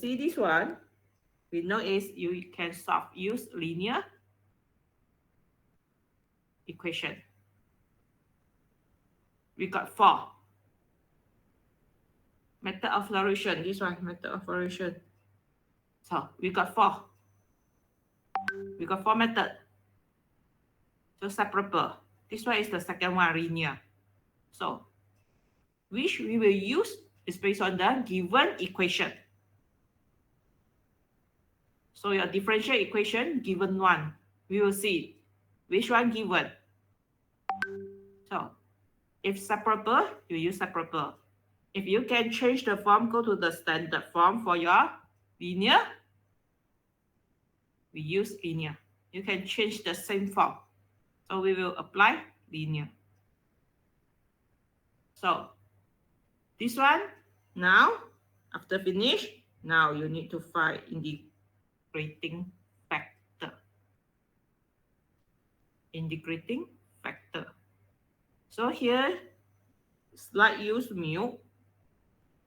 see this one, we know is you can use linear equation. We got 4. Method of solution, this one, method of solution. So we got 4. We got 4 methods. So separable. This one is the second one, linear. So which we will use is based on the given equation. So your differential equation, given one, we will see which one given. So if separable, you use separable. If you can change the form, go to the standard form for your linear, we use linear. You can change the same form. So we will apply linear. So this one, now, after finish, now you need to find integrating factor. Integrating factor. So here, slide use mu.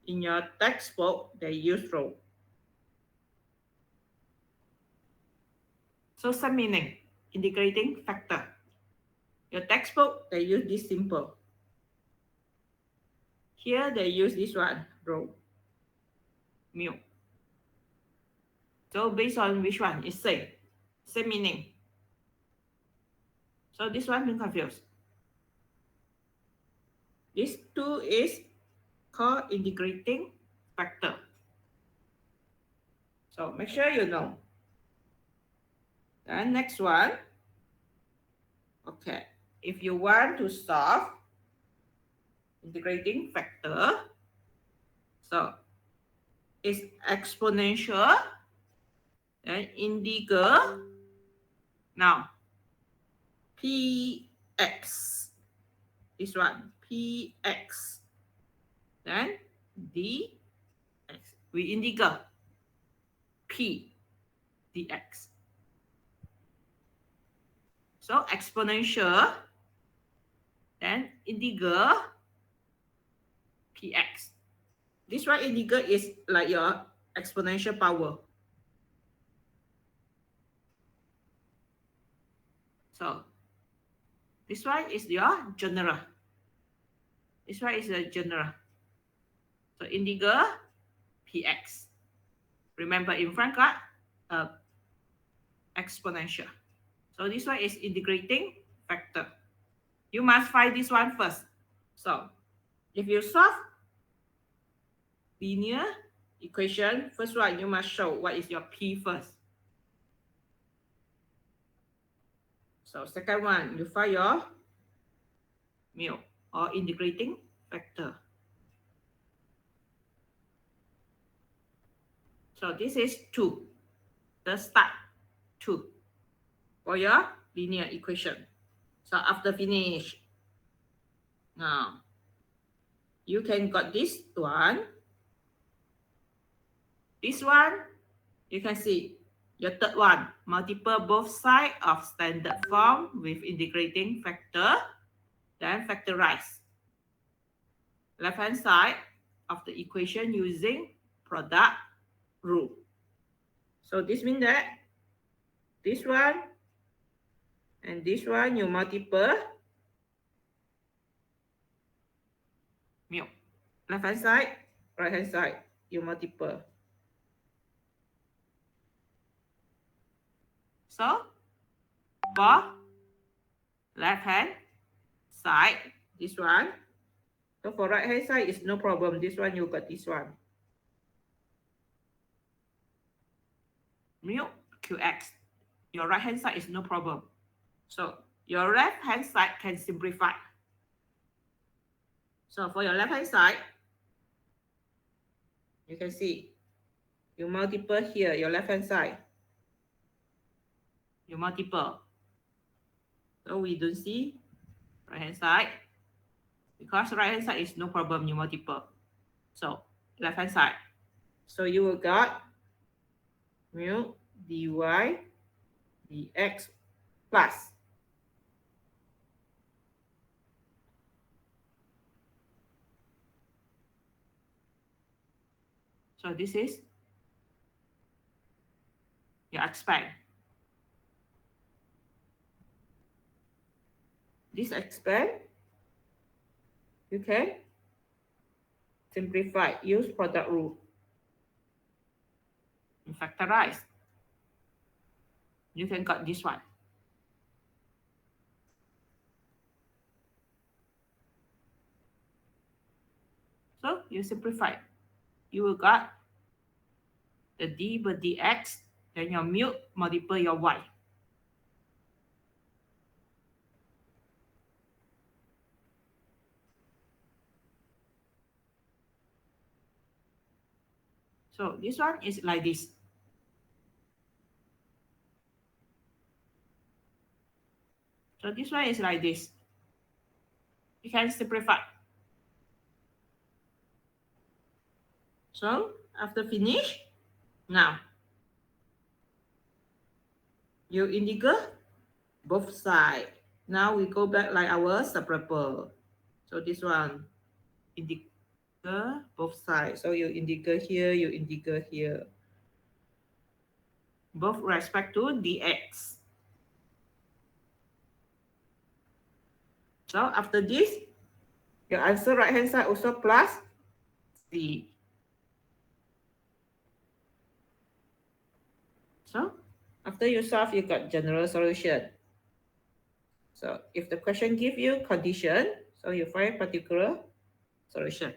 In your textbook, they use rho. So some meaning, integrating factor. Your textbook, they use this simple. Here, they use this one, rho, mu. So based on which one, it's same meaning. So this one don't confuse. This two is called integrating factor. So make sure you know. Then next one. Okay, if you want to solve integrating factor, so it's exponential and integer. Now px, this one px, then dx. We integer p dx. So exponential, then integer px. This one integer is like your exponential power. So this one is your general. This one is the general. So integer px. Remember in front got exponential. So this one is integrating factor. You must find this one first. So if you solve linear equation, first one you must show what is your p first. So second one, you find your mu or integrating factor. So this is 2. The start 2 for your linear equation. So after finish, now you can got this one. This one, you can see your third one, multiple both sides of standard form with integrating factor, then factorize. Left hand side of the equation using product rule. So this means that this one and this one you multiple mu. Left hand side, right hand side, you multiple. So for left hand side, this one. So for right hand side is no problem. This one you got this one. Mu qx. Your right hand side is no problem. So your left hand side can simplify. So for your left hand side, you can see you multiple here, your left hand side. You multiple. So we don't see right hand side. Because right hand side is no problem, you multiple. So left hand side. So you will got mu dy dx plus. So this is you expand. This expand, you can simplify, use product rule. And factorize. You can got this one. So you simplify. You will got the d per dx, then your mu multiple your y. So this one is like this. So this one is like this. You can simplify. So after finish, now you integrate both sides. Now we go back like our separable. So this one, integrate both sides. So you integrate here, you integrate here. Both respect to dx. So after this, your answer right hand side also plus c. So after you solve, you got general solution. So if the question give you condition, so you find particular solution.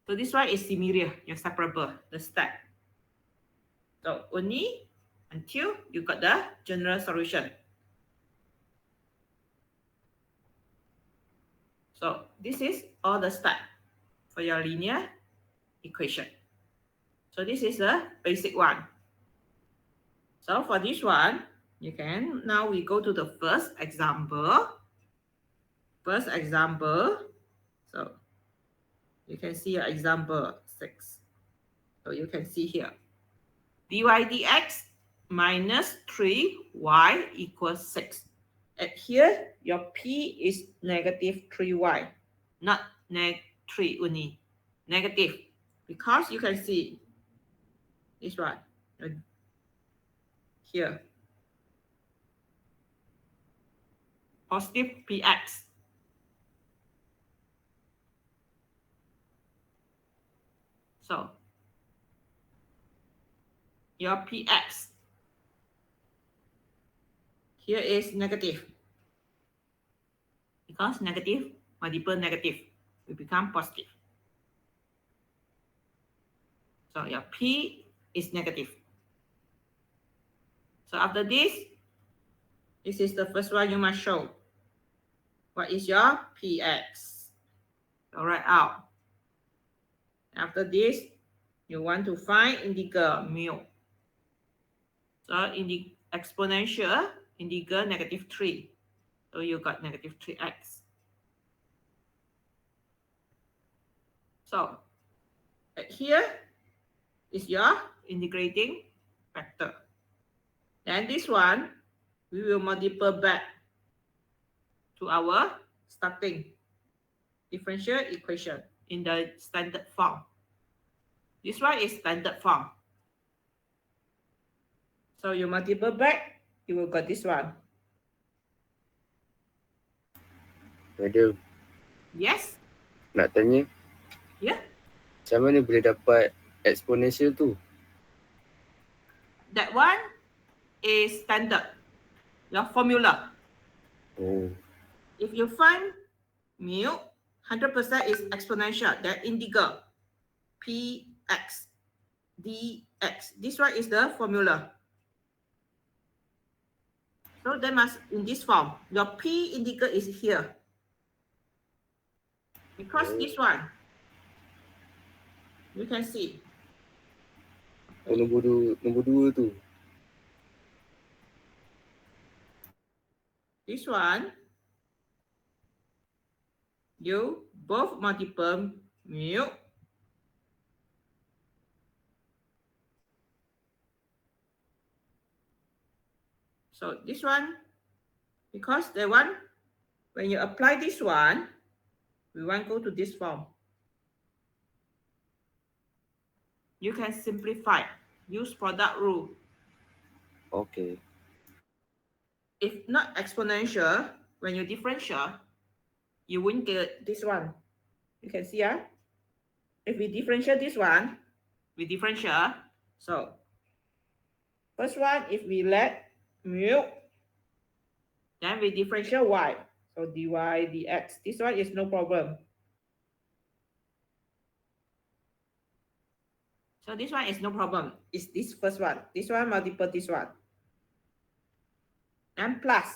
So this one is similar, your separable, the step. So only until you got the general solution. So this is all the step for your linear equation. So this is the basic one. So for this one, you can, now we go to the first example. First example, so you can see your example 6. So you can see here, dy dx minus 3y equals 6. And here, your p is negative 3y, not 3 only, negative. Because you can see this one here, positive px. So your px here is negative. Because negative multiple negative will become positive. So your p is negative. So after this is the first one you must show. What is your px? So write out. After this, you want to find integer mu. So in the exponential, integer negative 3. So you got negative 3x. So here is your integrating factor. Then this one, we will multiply back to our starting differential equation in the standard form. This one is standard form. So you multiply back, you will get this one. Madam. Yes? Nak tanya? Ya. Yeah. Macam mana boleh dapat exponential tu? That one is standard. Your formula. Oh. If you find mu, 100% is exponential. That integer px dx. This one is the formula. So they must in this form. Your p integer is here. Because this one, you can see. Oh, nombor dua tu. This one, you both multiple mu. So this one, because the one, when you apply this one, we want to go to this form. You can simplify, use product rule. Okay. If not exponential, when you differential, you won't get this one. You can see, if we differentiate this one, we differential. So first one, if we let mu, then we differentiate y. So dy dx. This one is no problem. So this one is no problem. It's this first one. This one multiple this one. And plus.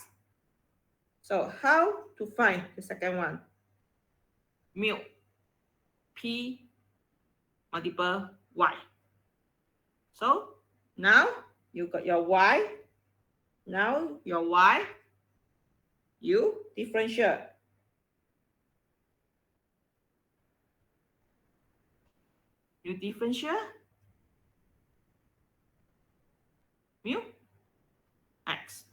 So how to find the second one? Mu p multiple y. So now you got your y. Now your y, you differentiate. You differentiate mu x.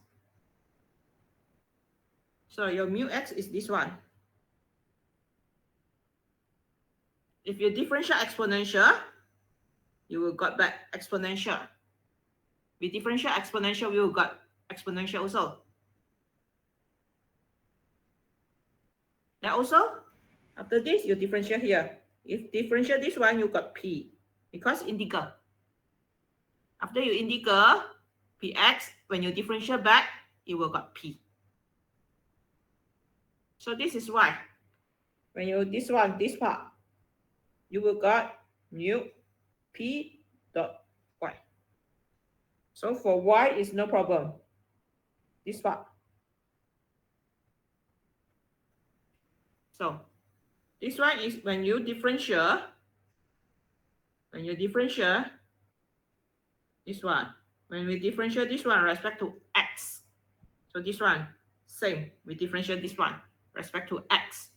So your mu x is this one. If you differentiate exponential, you will got back exponential. We differentiate exponential, we will got exponential also. Then also, after this, you differentiate here. If differentiate this one, you got p, because integer. After you integer px, when you differentiate back, you will got p. So this is why, when you this one, this part, you will got mu p dot y. So for y is no problem. This part. So this one is when you differentiate. When you differentiate this one, when we differentiate this one respect to x, so this one same. We differentiate this one respect to x.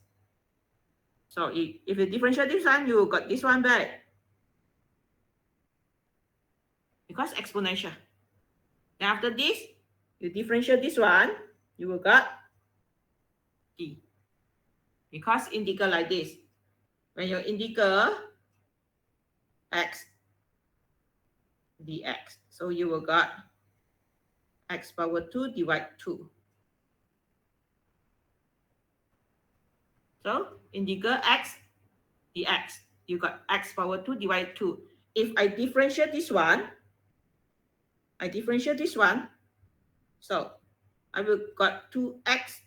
So if you differentiate this one, you got this one back because exponential. Then after this, you differentiate this one, you will got d because integer like this. When you integer x dx, so you will got x power 2 divide 2. So integer x dx, you got x power 2 divide 2. If I differentiate this one, so I will got 2x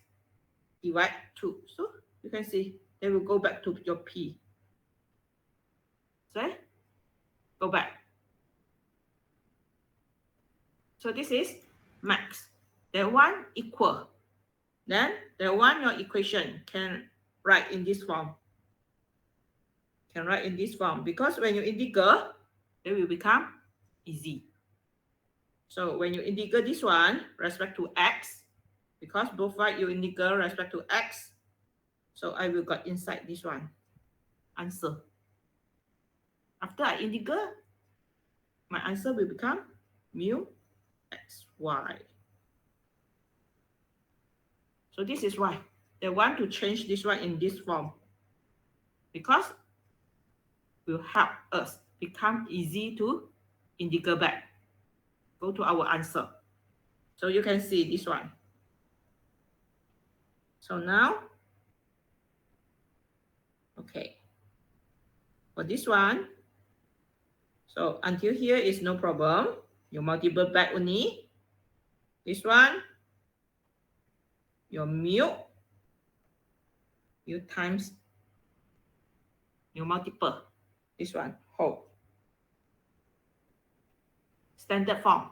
divide 2. So you can see they will go back to your p. So go back. So this is max. That one equal. Then the one your equation can write in this form. Because when you integrate, it will become easy. So when you integrate this one respect to x, because both side you integrate respect to x, so I will got inside this one answer. After I integrate, my answer will become mu xy. So this is why they want to change this one in this form, because it will help us become easy to integrate back. Go to our answer. So you can see this one. So now, okay, for this one, so until here is no problem. You multiple back only. This one, your mu, you times, you multiple. This one, whole. Standard form.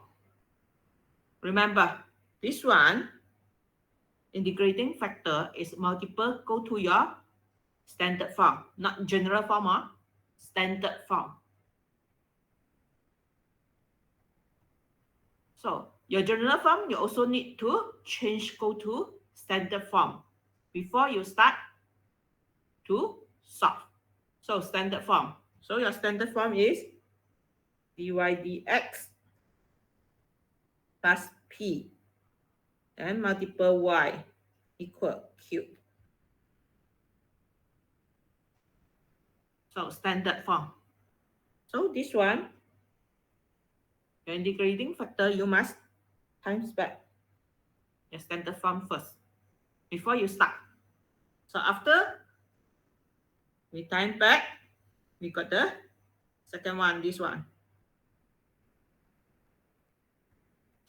Remember, this one, integrating factor is multiple, go to your standard form, not general form, standard form. So your general form, you also need to change, go to standard form before you start to solve. So standard form. So your standard form is dy dx plus p and multiple y equal cube. So standard form. So this one, your integrating factor, you must times back your standard form first before you start. So after we time back, we got the second one, this one.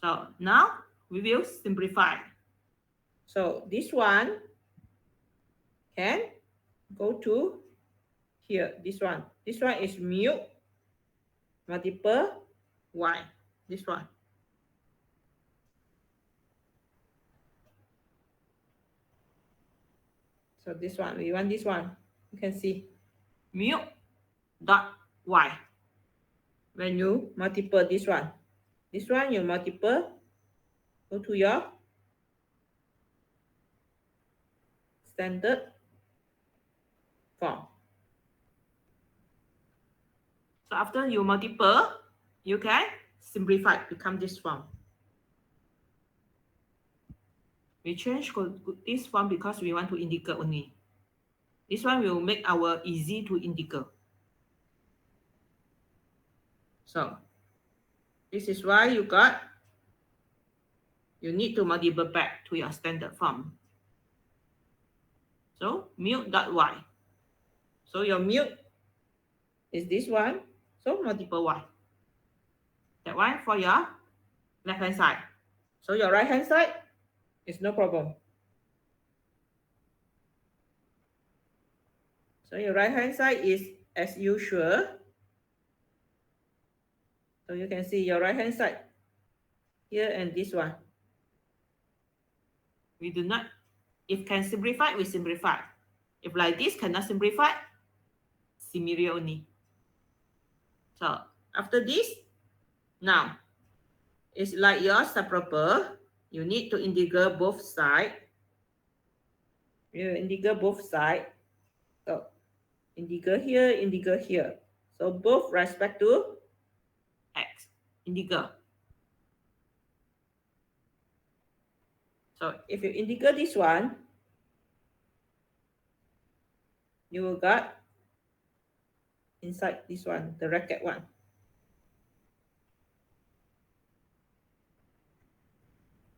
So now we will simplify. So this one can go to here, this one. This one is mu multiple y, this one. So this one, we want this one. You can see mu dot y. When you multiple this one you multiple, go to your standard form. So after you multiple, you can simplify, become this form. We change this form because we want to integrate only. This one will make our easy to integrate. So this is why you need to multiple back to your standard form. So mu dot y. So your mu is this one. So multiple y. That one for your left hand side. So your right hand side is no problem. So your right hand side is as usual. So you can see your right hand side here and this one. We do not, if can simplify, we simplify. If like this cannot simplify, similar only. So after this, now it's like your separable. You need to integrate both sides. You integrate both sides. So integrate here. So both respect to x. Integrate. So if you integrate this one, you will got inside this one, the bracket one.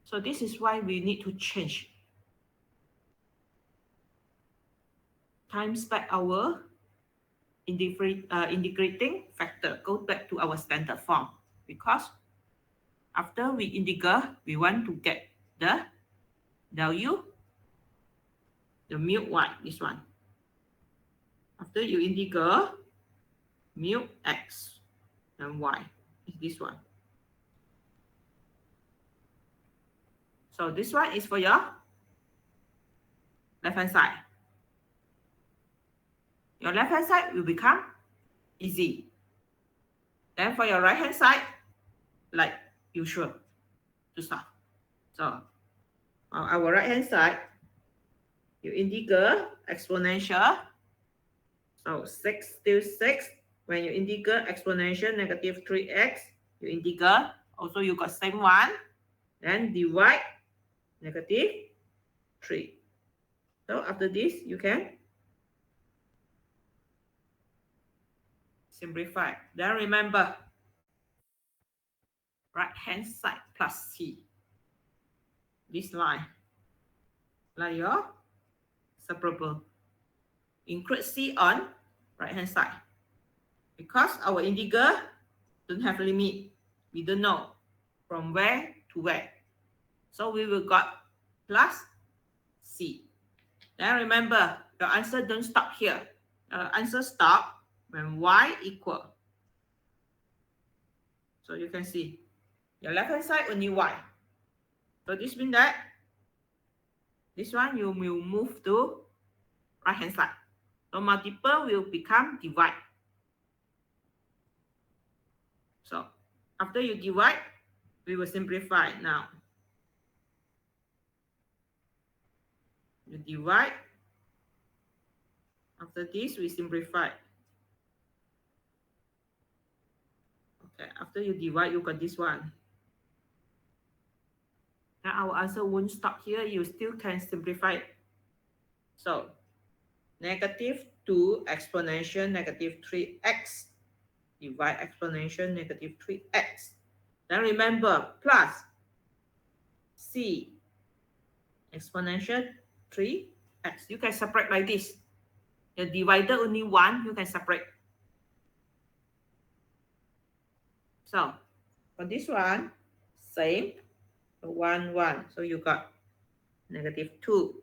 So this is why we need to change times back our integrating factor, go back to our standard form, because after we integrate, we want to get the value, the mu y, this one. After you integrate, mu x and y is this one. So this one is for your left hand side. Your left hand side will become easy. Then for your right hand side, like usual to start. So on our right hand side, you integrate exponential. So 6 still 6. When you integrate exponential negative 3x, you integrate. Also you got same one. Then divide negative 3. So after this, you can simplify. Then remember, right hand side plus c. This line, like your separable. Include c on right hand side. Because our integer don't have limit. We don't know from where to where. So we will got plus c. Then remember, your answer don't stop here. Answer stop when y equal. So you can see your left hand side only y. So this means that this one you will move to right hand side. So multiple will become divide. So after you divide, we will simplify now. You divide. After this, we simplify. Okay, after you divide, you got this one. Now our answer won't stop here. You still can simplify. So negative 2 exponential negative 3x divide exponential negative 3x. Then remember, plus C exponential 3x. You can separate like this. The divider only 1, you can separate. So for this one, same, 1, 1. So you got -2.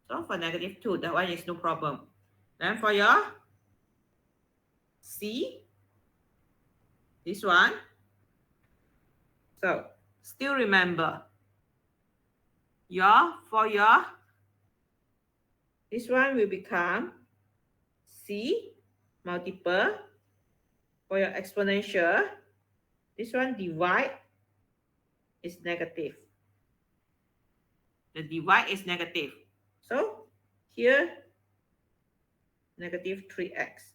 So for -2, that one is no problem. Then for your C, this one, so still remember, this one will become C multiple for your exponential. This one divide is negative. The divide is negative. So here, -3x.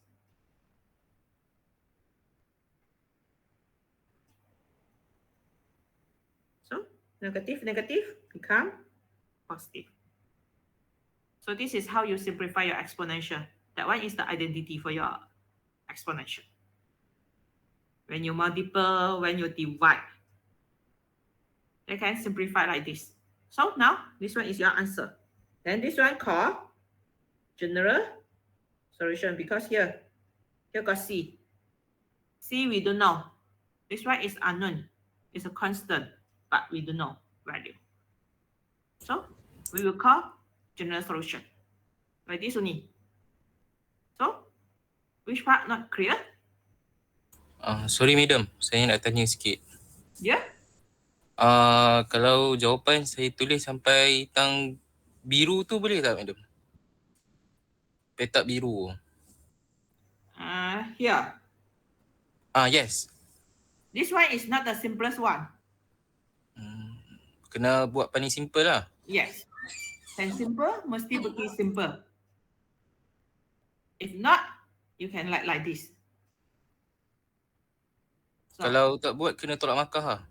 So negative become positive. So this is how you simplify your exponential. That one is the identity for your exponential. When you multiple, when you divide, they can simplify like this. So now this one is your answer. Then this one called general solution, because here got C. C we don't know. This one is unknown. It's a constant, but we don't know value. So we will call general solution. Like this only. So which part not clear? Sorry madam, saya nak tanya sikit. Yeah. Kalau jawapan saya tulis sampai tang biru tu boleh tak madam? Petak biru. Here. Yes. This one is not the simplest one. Kena buat paling simple lah. Yes. Yang simple mesti bagi simple. If not, you can like this. So, kalau tak buat kena tolak markah lah.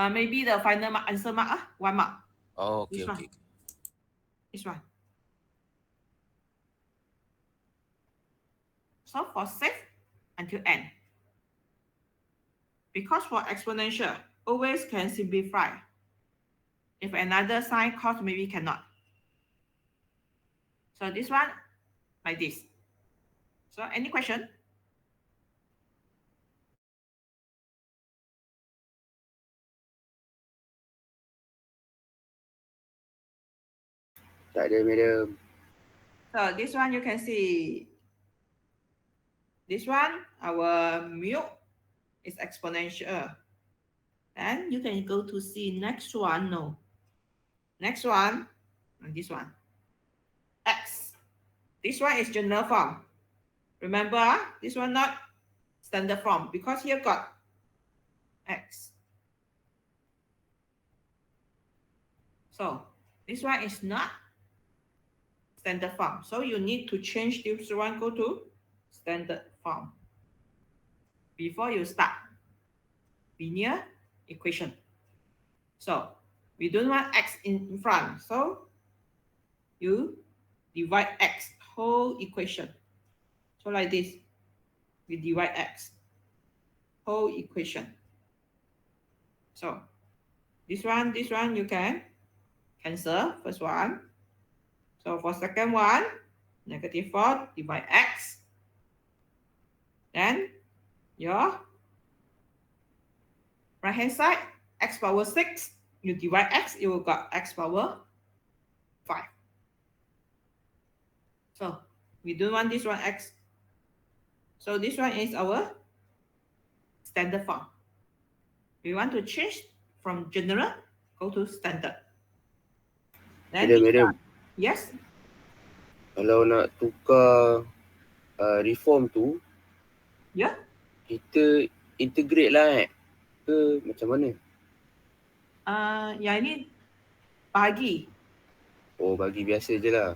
Maybe the final answer mark 1 mark. Oh, okay, okay. This one. So for safe until n. Because for exponential, always can simplify. If another sign cos, maybe cannot. So this one, like this. So any question? Tak ada, madam. So this one you can see. This one, our mu is exponential. And you can go to see next one. No. Next one, and this one. X. This one is general form. Remember, this one not standard form because here got X. So this one is not standard form. So you need to change this one, go to standard form before you start linear equation. So we don't want X in front. So you divide X whole equation. So like this, we divide X whole equation. So this one you can cancel first one. So for second one, -4 divide X. Then your right hand side, X power 6, you divide X, you will got X power 5. So we don't want this one X. So this one is our standard form. We want to change from general, go to standard. Then Madam. Yes? Kalau nak tukar reform tu, Ya? kita integrate lah ke macam mana? Yang ini bagi. Oh, bagi biasa je lah.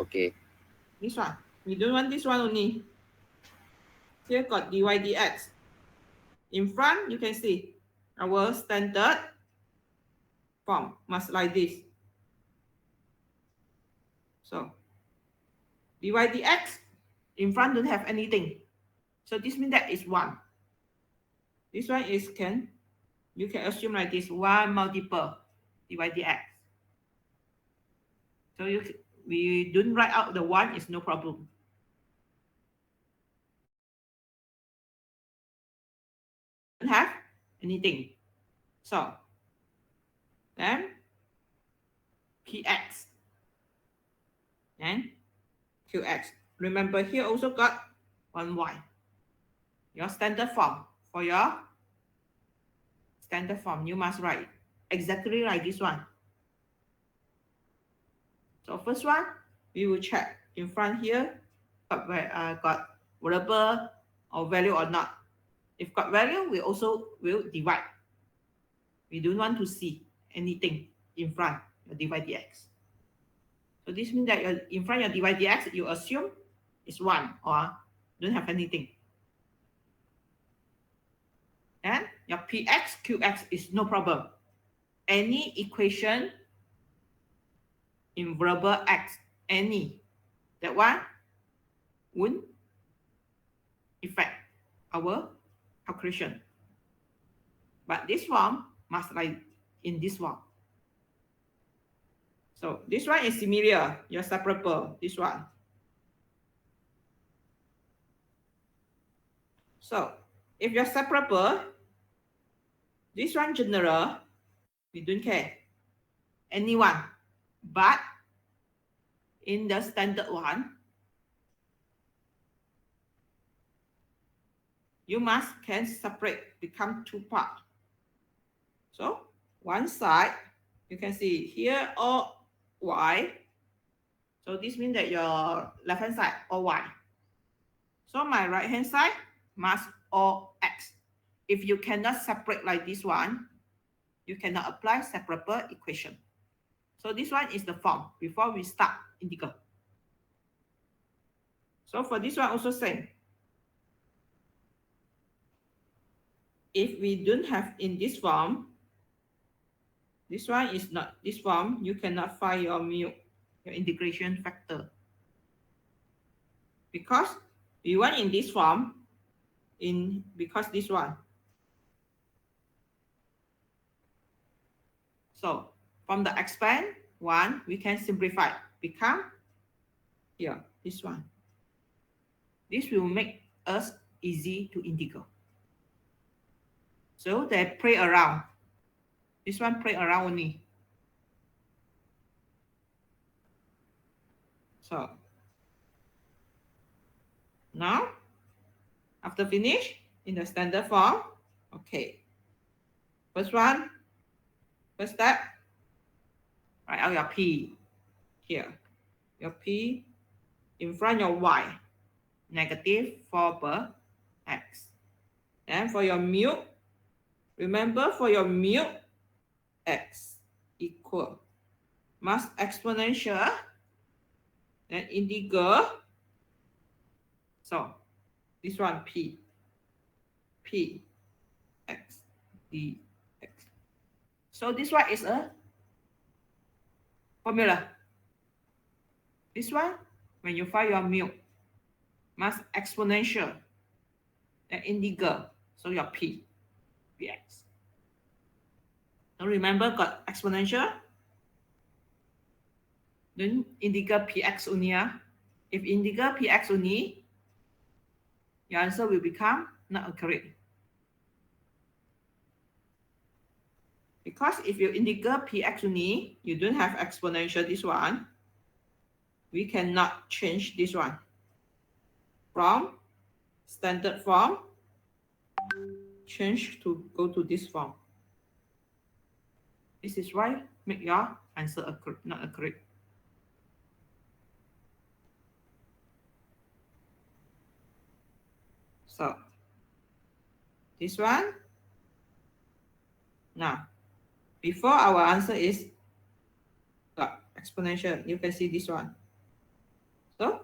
Okay. This one. We don't want this one only. Here got dy dx. In front, you can see our standard form must like this. So, dy dx, in front don't have anything. So this means that is 1. This one is you can assume like this, 1 multiple divide dx. So we don't write out the 1, is no problem. Don't have anything. So then px and qx. Remember here also got 1y. Your standard form. For your standard form, you must write exactly like this one. So first one, we will check in front here, got variable or value or not. If got value, we also will divide. We don't want to see anything in front, your divide dx. So this means that in front your divide dx, you assume is 1 or don't have anything. And your px, qx is no problem. Any equation in variable x, any, that one won't affect our calculation. But this form must like in this form. So this one is similar, your separable, this one. So if you're separable, this one general, we don't care. Anyone. But in the standard one, you can separate, become 2 parts. So one side, you can see here all y. So this means that your left hand side all y. So my right hand side must all x. If you cannot separate like this one, you cannot apply separable equation. So this one is the form before we start integral. So for this one also same. If we don't have in this form, this one is not this form, you cannot find your mu, your integration factor. Because we want in this form, because this one. So from the expand one, we can simplify, become here, this one. This will make us easy to integrate. So they play around. This one play around only. So now, after finish in the standard form, okay. First step, write out your P here. Your P in front of Y, negative 4 per X. And for your mu, remember for your mu, X equal, must exponential, then integer. So this one P X dx. So this one is a formula. This one, when you find your mu, must exponential, then integer. So your px. So remember, got exponential, then integer px only. If integer px only, your answer will become not accurate. Because if you integer px only, you don't have exponential this one, we cannot change this one from standard form, change to go to this form. This is why make your answer not accurate. So this one, now before our answer is exponential, you can see this one. So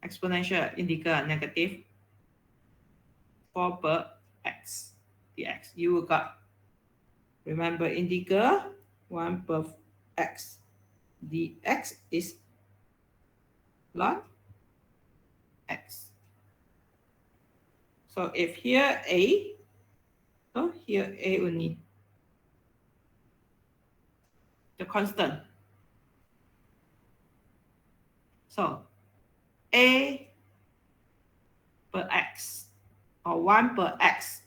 exponential integer negative 4 per x dx. You got, remember, integer 1 per x dx is log x. So if here A, so here A only, the constant. So A per X or 1 per X,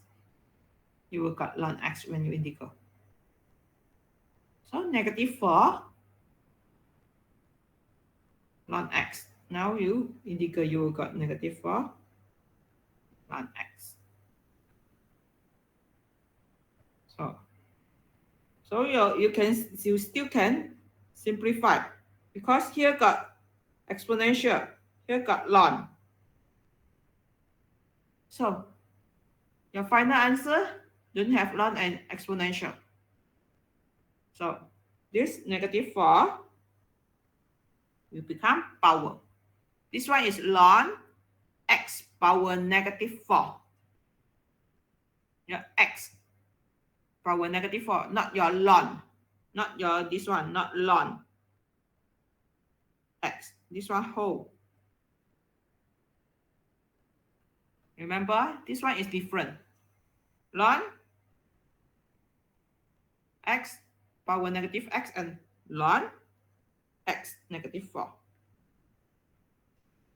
you will got ln X when you integrate. So -4 ln X. Now you integrate, you will got -4 ln X. So you still can simplify because here got exponential, here got ln. So your final answer don't have ln and exponential. So this -4 will become power. This one is ln X power -4. Your X power -4, not your ln, not your this one, not ln X. This one whole. Remember, this one is different. Ln X power -X and ln X -4.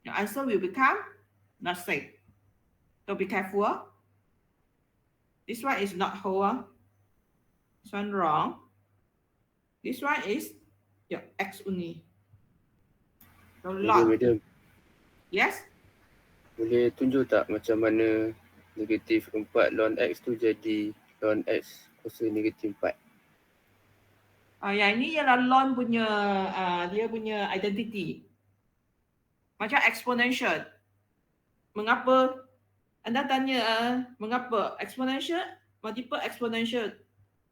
Your answer will become not same. So be careful. This one is not whole. This one wrong. This one is your X only. So ln. Yes? Boleh tunjuk tak macam mana -4 ln X tu jadi ln X kuasa -4? Ya, ini ialah ln punya dia punya identity. Macam exponential. Mengapa anda tanya mengapa exponential multiple exponential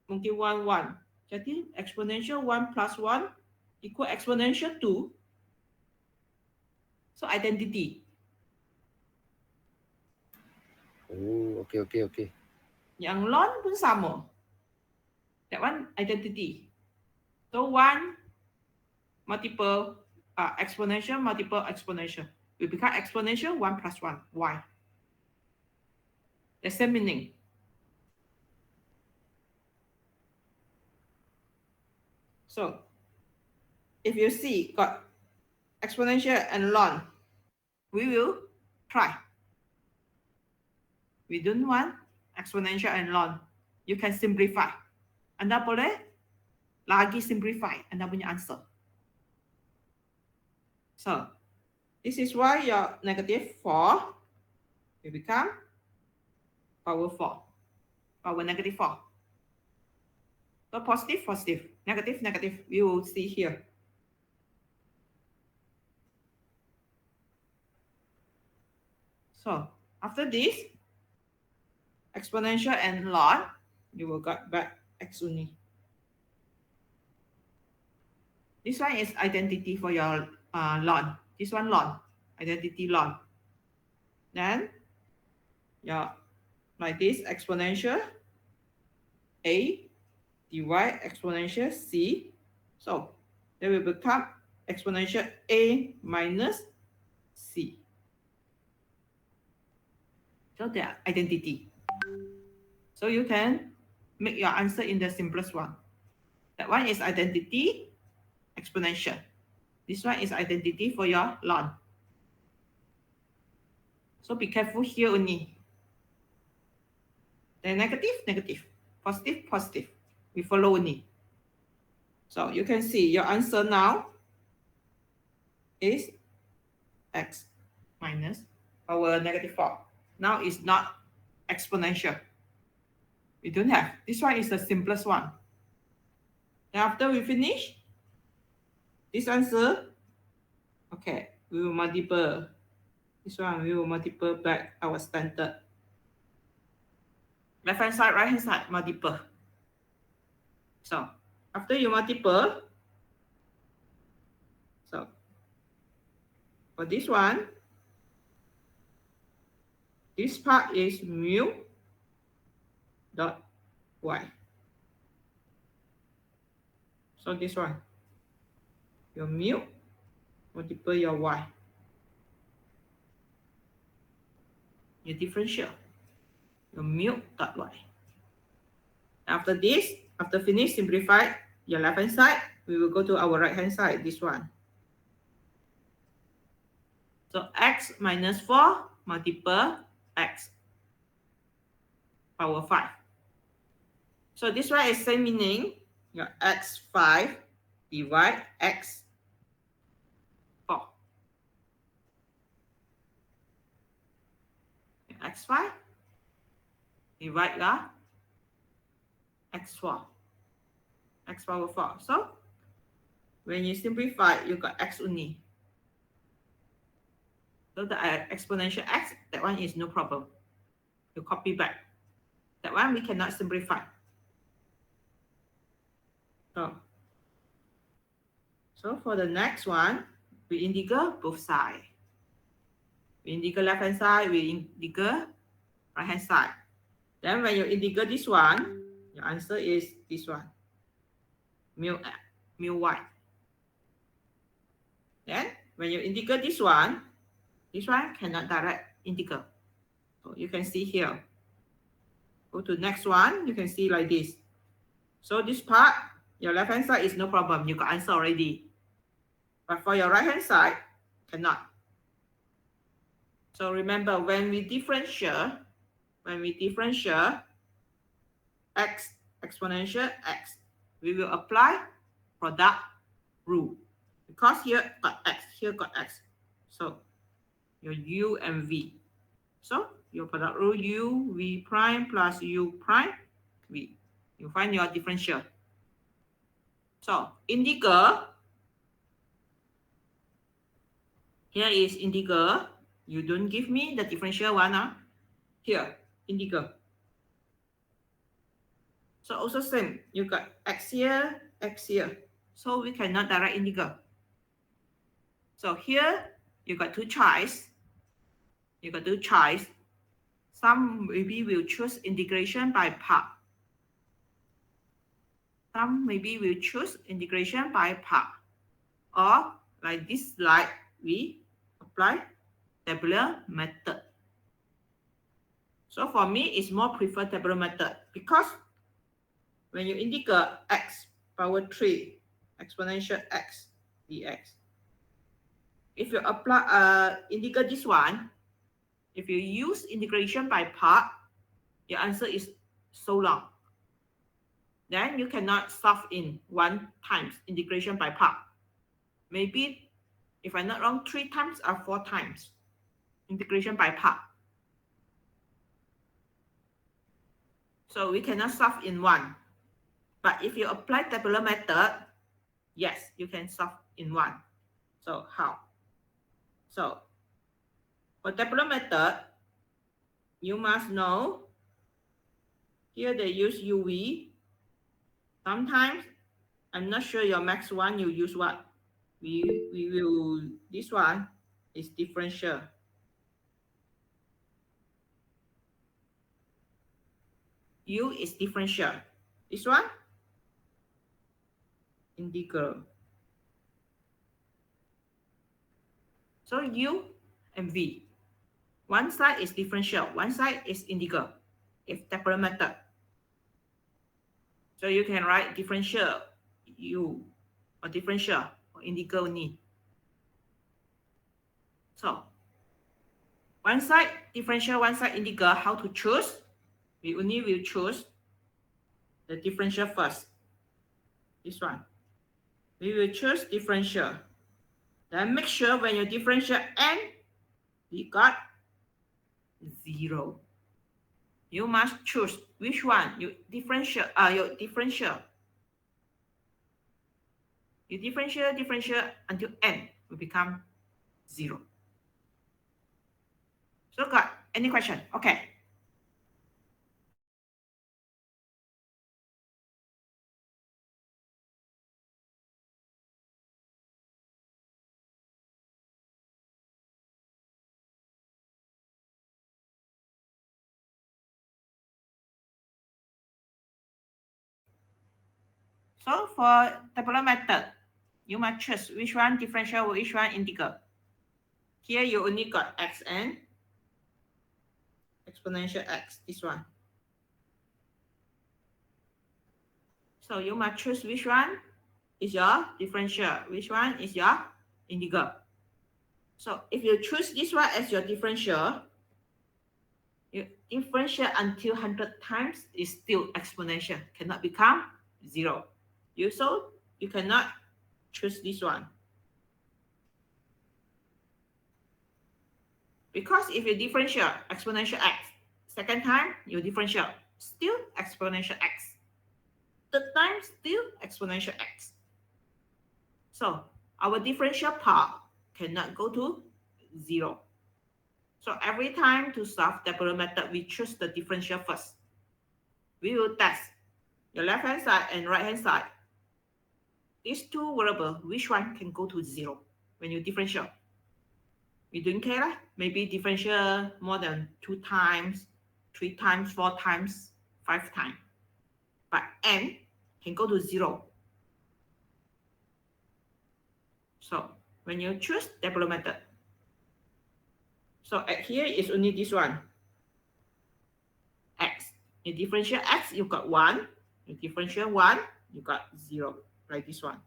mungkin 1 1. Jadi exponential 1 plus 1 equal exponential 2. So identity. Oh, okey. Yang ln pun sama. That one identity. So 1 multiple exponential multiple exponential will become exponential 1 plus 1. Why? The same meaning. So if you see got exponential and ln, we will try. We don't want exponential and ln. You can simplify. Anda boleh lagi simplify Anda punya answer. So this is why your -4 will become power 4. Power -4. So positive, negative. You will see here. So after this, exponential and ln, you will get back X only. This one is identity for your ln. This one ln, identity ln. Then your like this exponential A dy exponential C. So they will become exponential A minus C. So they are identity. So you can make your answer in the simplest one. That one is identity exponential. This one is identity for your ln. So be careful here only. Then negative, positive. We follow only. So you can see your answer now is X minus power -4. Now it's not exponential. We don't have. This one is the simplest one. Then after we finish this answer, okay, we will multiple. This one we will multiple back our standard. Left hand side, right hand side, multiple. So after you multiple, so for this one, this part is mu dot y. So this one, your mu multiple your y. Your differential. your mu dot y. After this, after finish simplify your left hand side, we will go to our right hand side, this one. So x minus 4 multiple x power 5. So this one is same meaning, your x5 divide x4. x5 divide lah x4. X power 4. So when you simplify, you got x only. So the exponential x, that one is no problem. You copy back. That one we cannot simplify. So for the next one, we integrate both sides. We integrate left hand side, we integrate right hand side. Then when you integrate this one, your answer is this one, mu y. Then when you integrate this one cannot direct integrate. So you can see here. Go to next one, you can see like this. So this part, your left hand side is no problem. You got answer already. But for your right hand side, cannot. So remember, when we differentiate x exponential x, we will apply product rule. Because here got x, here got x. So your u and v. So your product rule u v prime plus u prime v. You find your differential. So integer. Here is integer. You don't give me the differential one. Here, integer. So also same. You got x here, x here. So we cannot direct integer. So here, you got two choice. Some maybe will choose integration by part. Some maybe will choose integration by part. Or like this slide, we apply tabular method. So for me, it's more prefer tabular method because when you integrate x power 3 exponential x dx, if you apply integrate this one, if you use integration by part, your answer is so long. Then you cannot solve in one times integration by part. Maybe, if I'm not wrong, 3 times or 4 times integration by part. So we cannot solve in one. But if you apply tabular method, yes, you can solve in one. So how? So for tabular method, you must know, here they use UV. Sometimes, I'm not sure your max one, you use what? We will, this one is differential. U is differential. This one, integral. So U and V. One side is differential, one side is integral. If tabular method. So you can write differential U or differential or integral only. So one side differential, one side integral, how to choose? We only will choose the differential first. This one. We will choose differential. Then make sure when you differential n, we got 0. You must choose which one you differential. You differential until n will become 0. So got any question? Okay. So for tabular method, you must choose which one differential, which one integral. Here you only got xn exponential x, this one. So you must choose which one is your differential, which one is your integer. So if you choose this one as your differential, you differential until 100 times is still exponential, cannot become 0. You cannot choose this one. Because if you differential exponential x, second time you differential still exponential x, third time still exponential x. So our differential part cannot go to 0. So every time to solve Taylor method, we choose the differential first. We will test your left hand side and right hand side. These two variables, which one can go to 0 when you differential? We don't care, maybe differential more than 2 times, 3 times, 4 times, 5 times. But n can go to 0. So when you choose Taylor method, so at here is only this one, x. You differential x, you got 1. You differential 1, you got 0, like this one.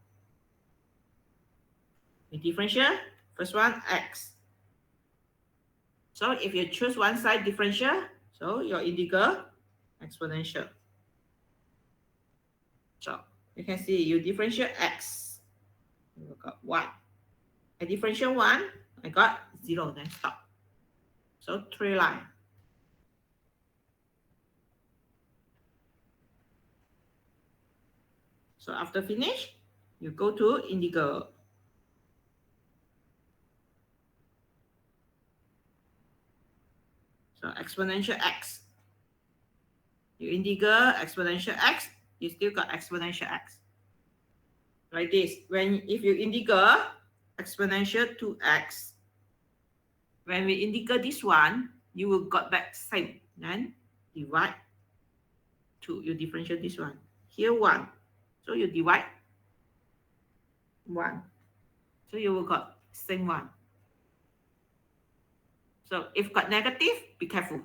You differential, first one, x. So if you choose one side differential, so your integer, exponential. So you can see you differential x, you got 1. I differential 1, I got 0, then stop. So 3 lines. So after finish, you go to integer. So exponential x. You integer exponential x, you still got exponential x. Like this. If you integer exponential 2x, when we integer this one, you will got back same. Then divide 2. You differentiate this one. Here 1. So you divide 1. So you will got same one. So if got negative, be careful.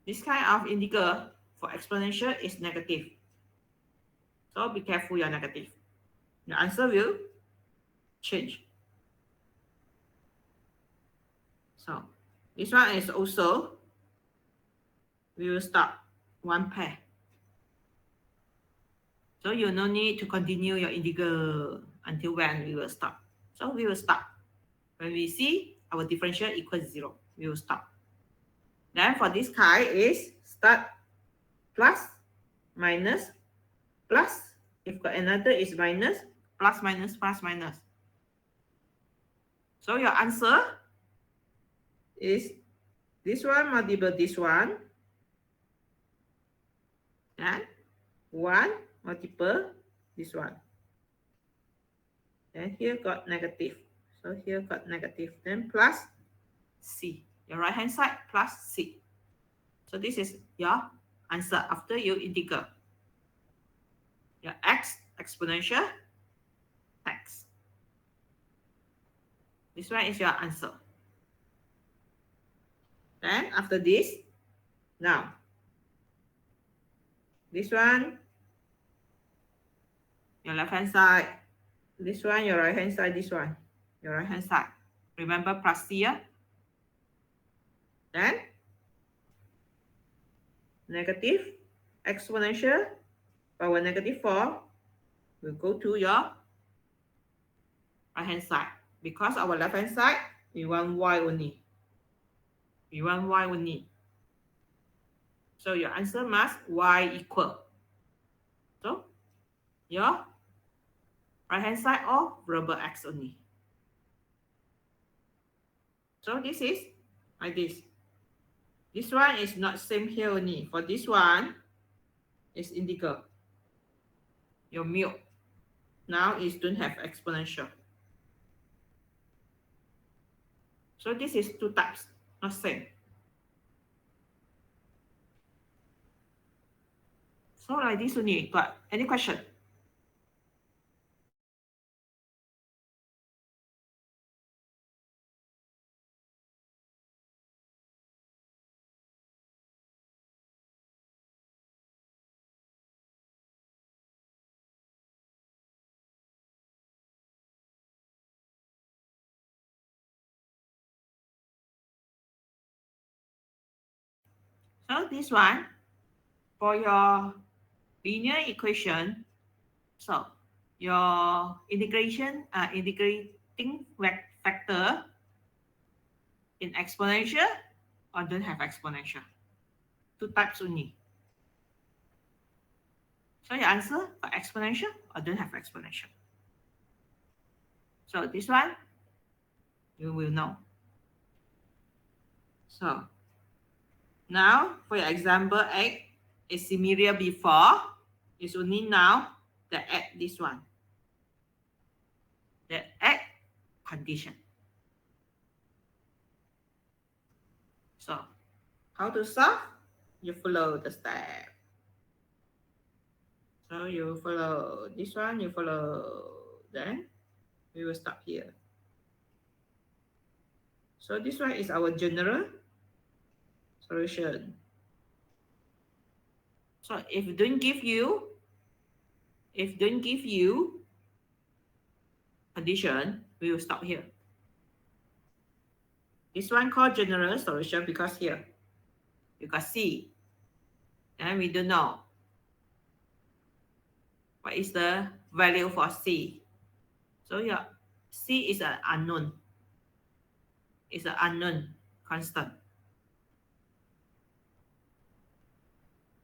This kind of integer for exponential is negative. So be careful your negative. Your answer will change. So this one is also, we will stop one pair. So you no need to continue your integer until when we will stop. So we will stop. When we see our differential equals 0, we will stop. Then for this kind is start plus, minus, plus. If got another is minus, plus, minus, plus, minus. So your answer is this one multiple this one. And 1 multiple this one. Then here got negative. So here got negative. Then plus C. Your right hand side plus C. So this is your answer after you integrate. Your x exponential x. This one is your answer. Then after this, now this one, your left hand side. This one, your right hand side. This one, your right hand side. Remember plus C here. Then negative exponential power negative 4 will go to your right hand side. Because our left hand side, we want y only. We want y only. So your answer must y equal. So your right hand side or variable x only. So this is like this. This one is not same here only. For this one, is integer. Your mu now is don't have exponential. So this is 2 types, not same. So like this only. Got any question? So this one, for your linear equation, so your integrating factor in exponential or don't have exponential. Two types only. So your answer for exponential or don't have exponential. So this one, you will know. So now for your example 8, it's similar before. It's only now that add this one. The add condition. So how to solve? You follow the step. So you follow this one, you follow, then we will stop here. So this one is our general solution. So if don't give you condition, we will stop here. This one called general solution because here you got C, and we don't know what is the value for C. So your C is an unknown. It's an unknown constant.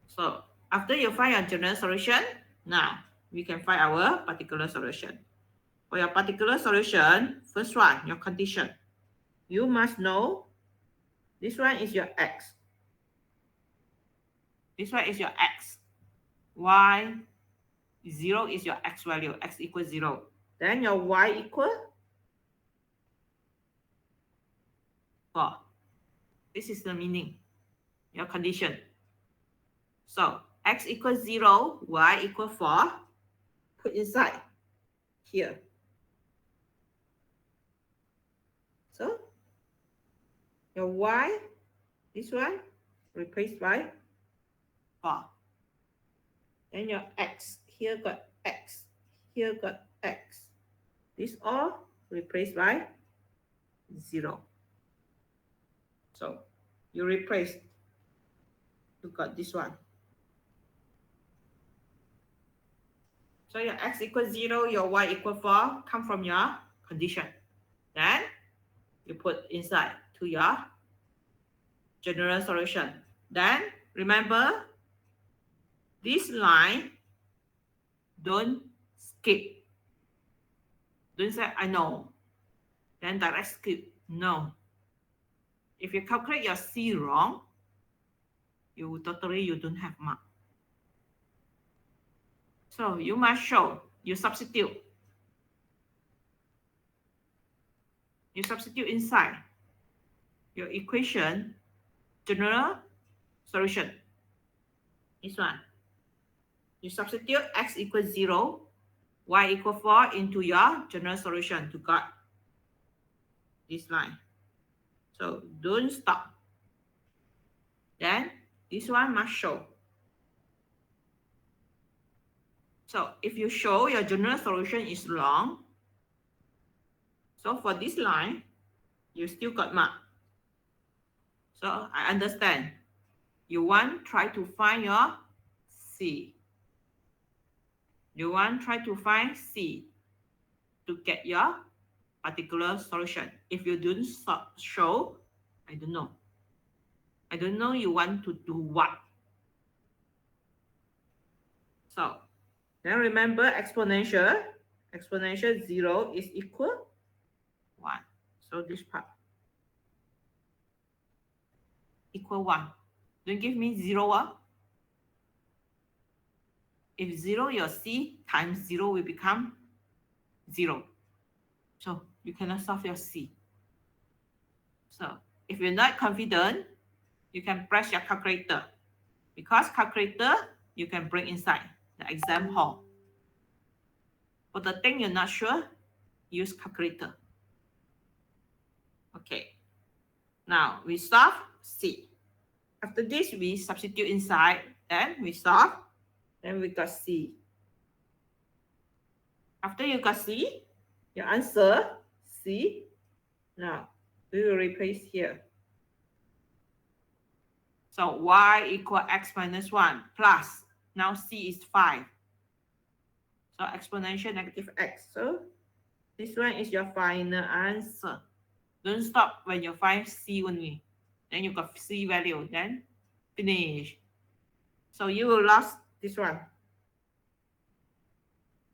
So after you find your general solution, now we can find our particular solution. For your particular solution, first one, your condition. You must know this one is your X. This one is your X. Y, 0 is your X value. X equals 0. Then your Y equal 4. This is the meaning, your condition. So X equals 0, Y equals 4. Put inside here. So your Y, this one, replaced by 4. Then your X, here got X, here got X. This all replaced by 0. So you replace, you got this one. So your X equals 0, your Y equals 4, come from your condition. Then you put inside to your general solution. Then remember, this line, don't skip. Don't say, I know. Then direct skip. No. If you calculate your C wrong, you don't have mark. So you must show, you substitute. You substitute inside your equation, general solution. This one. You substitute X equals 0, Y equals 4 into your general solution to get this line. So don't stop. Then this one must show. So if you show your general solution is wrong, so for this line, you still got mark. So I understand. You want try to find your C. You want try to find C to get your particular solution. If you don't show, I don't know. I don't know you want to do what. So then remember exponential. Exponential 0 is equal 1. So this part equal 1. Don't give me 0. If 0, your C times 0 will become 0. So you cannot solve your C. So if you're not confident, you can press your calculator. Because calculator, you can bring inside the exam hall. For the thing you're not sure, use calculator. Okay. Now we solve C. After this, we substitute inside. Then we solve. Then we got C. After you got C, your answer, C. Now, we will replace here. So y equal x minus 1 plus, now c is 5. So exponential negative x. So this one is your final answer. Don't stop when you find c only. Then you got c value, then finish. So you will lost this one.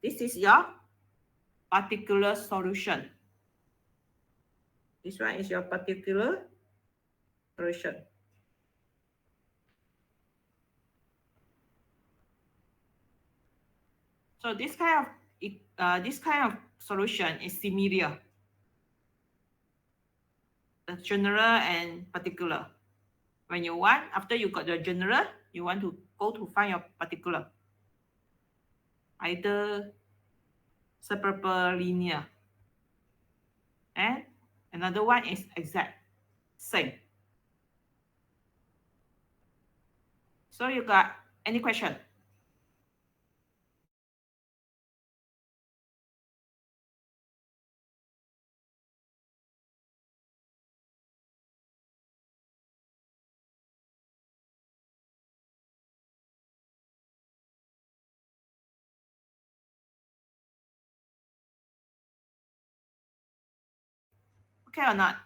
This is your particular solution. This one is your particular solution. So this kind of solution is similar. The general and particular. When you want, after you got the general, you want to go to find your particular. Either separable linear. And another one is exact. Same. So you got any question? Okay or not?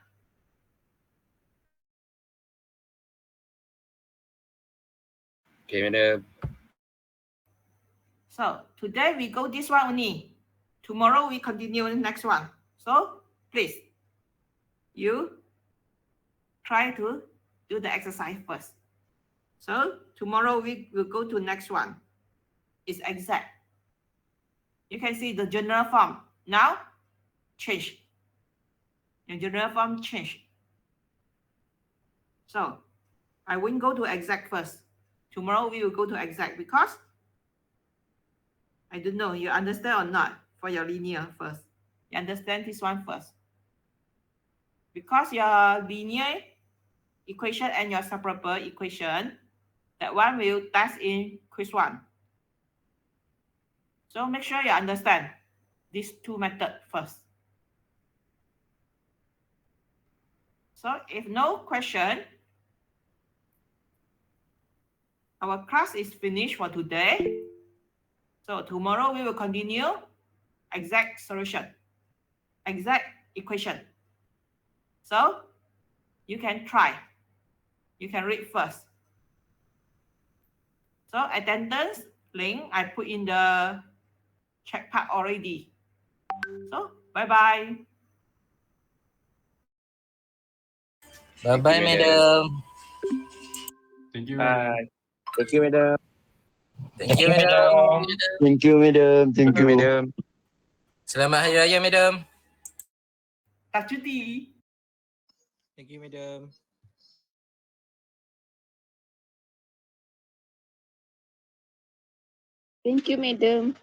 Okay, madam. So today we go this one only. Tomorrow we continue the next one. So please, you try to do the exercise first. So tomorrow we will go to next one. It's exact. You can see the general form. Now, change. The general form change. So I won't go to exact first. Tomorrow we will go to exact because I don't know, you understand or not for your linear first. You understand this one first. Because your linear equation and your separable equation, that one will test in quiz 1. So make sure you understand these two methods first. So if no question, our class is finished for today. So tomorrow we will continue exact solution, exact equation. So you can try. You can read first. So attendance link I put in the chat part already. So bye-bye. Bye-bye, madam. Thank you, madam. Bye. Thank you, madam. Thank you, madam. Thank you, madam. Thank you. Madam. Selamat Hari Raya, madam. Tak cuti. Thank you, madam. Thank you, madam.